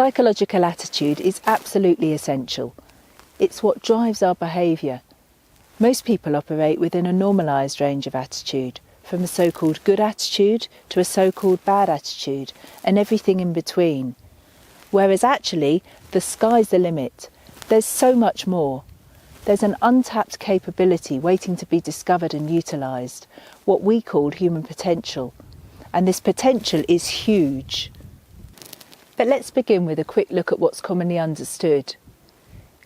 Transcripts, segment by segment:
Psychological attitude is absolutely essential. It's what drives our behaviour. Most people operate within a normalised range of attitude, from a so-called good attitude to a so-called bad attitude, and everything in between. Whereas actually, the sky's the limit. There's so much more. There's an untapped capability waiting to be discovered and utilised, what we call human potential. And this potential is huge. But let's begin with a quick look at what's commonly understood.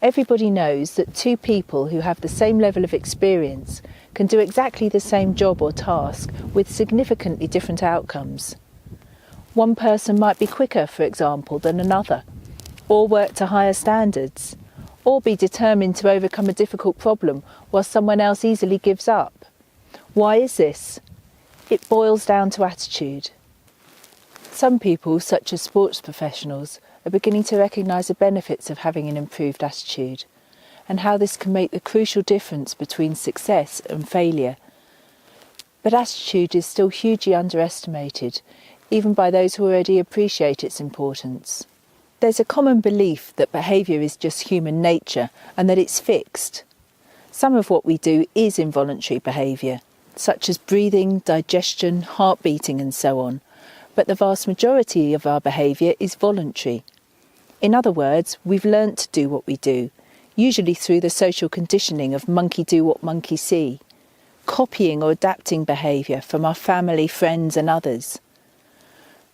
Everybody knows that two people who have the same level of experience can do exactly the same job or task with significantly different outcomes. One person might be quicker, for example, than another, or work to higher standards, or be determined to overcome a difficult problem while someone else easily gives up. Why is this? It boils down to attitude. Some people, such as sports professionals, are beginning to recognise the benefits of having an improved attitude and how this can make the crucial difference between success and failure. But attitude is still hugely underestimated, even by those who already appreciate its importance. There's a common belief that behaviour is just human nature and that it's fixed. Some of what we do is involuntary behaviour, such as breathing, digestion, heart beating and so on. But the vast majority of our behaviour is voluntary. In other words, we've learnt to do what we do, usually through the social conditioning of monkey do what monkey see, copying or adapting behaviour from our family, friends and others.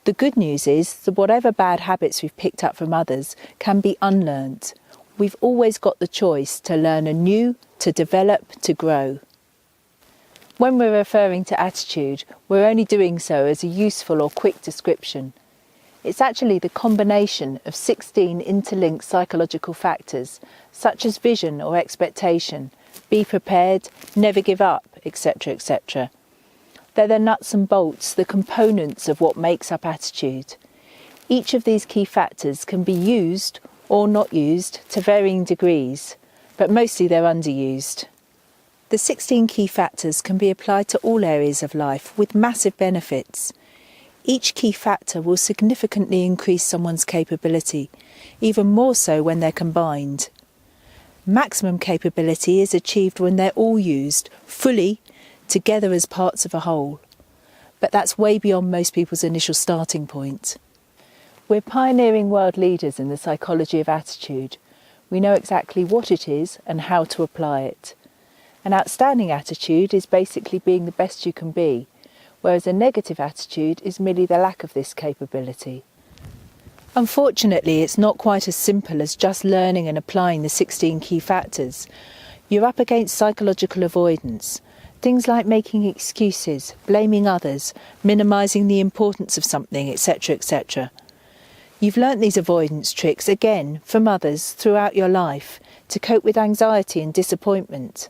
The good news is that whatever bad habits we've picked up from others can be unlearnt. We've always got the choice to learn anew, to develop, to grow. When we're referring to attitude, we're only doing so as a useful or quick description. It's actually the combination of 16 interlinked psychological factors, such as vision or expectation, be prepared, never give up, etc., etc. They're the nuts and bolts, the components of what makes up attitude. Each of these key factors can be used or not used to varying degrees, but mostly they're underused. The 16 key factors can be applied to all areas of life with massive benefits. Each key factor will significantly increase someone's capability, even more so when they're combined. Maximum capability is achieved when they're all used, fully, together as parts of a whole. But that's way beyond most people's initial starting point. We're pioneering world leaders in the psychology of attitude. We know exactly what it is and how to apply it. An outstanding attitude is basically being the best you can be, whereas a negative attitude is merely the lack of this capability. Unfortunately, it's not quite as simple as just learning and applying the 16 key factors. You're up against psychological avoidance, things like making excuses, blaming others, minimising the importance of something, etc., etc. You've learnt these avoidance tricks, again, from others throughout your life, to cope with anxiety and disappointment.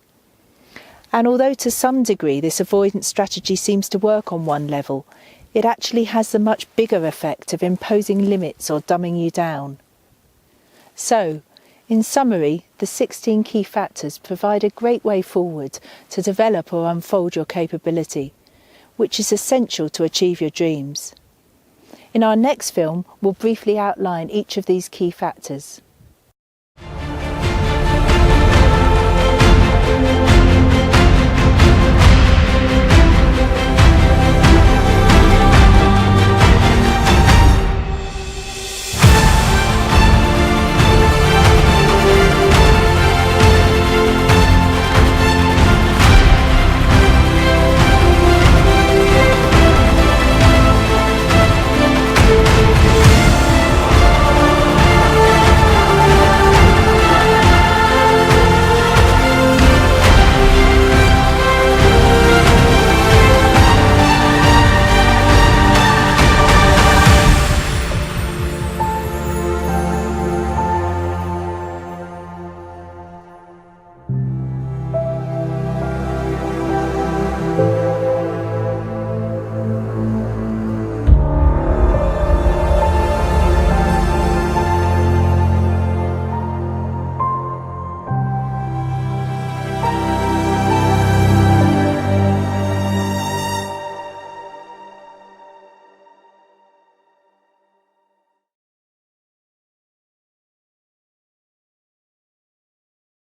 And although to some degree this avoidance strategy seems to work on one level, it actually has the much bigger effect of imposing limits or dumbing you down. So, in summary, the 16 key factors provide a great way forward to develop or unfold your capability, which is essential to achieve your dreams. In our next film, we'll briefly outline each of these key factors.